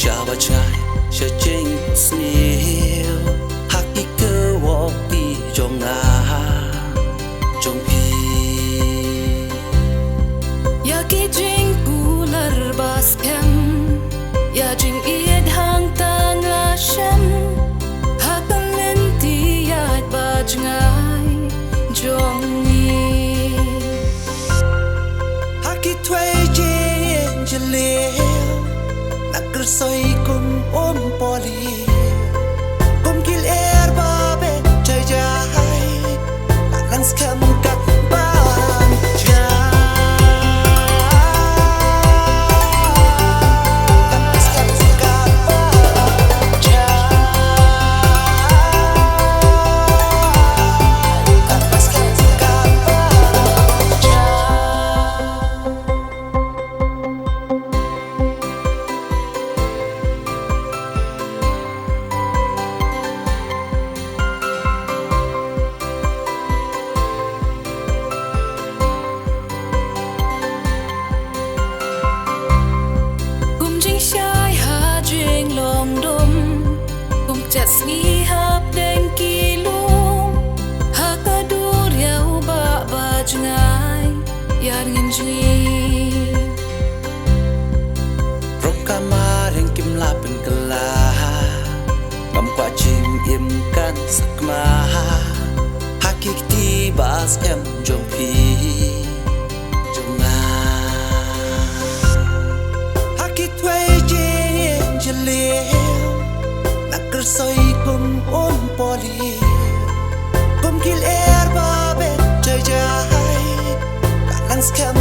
Shabachai, Shaching Snail, Haki Kerwalki Jonga, Jongpi. Yaki jing pular baskem, ya jing ied hang tan la shem, hakan lenti yad bajngai jongi. Haki tway jing jalil, nakrasay kum poli, kum kil air babe chay jay, langs kam kat ban jay. Jasni hap den kilung hakadur yau ba bajngai yar nginjui Roka maring kim lapen kelah ngam kwa chim im kan sakma hakik ti bas em jong pi jonga hakik tway jing jalil nakrasay kum poli kum kil air babe chay jay langs kam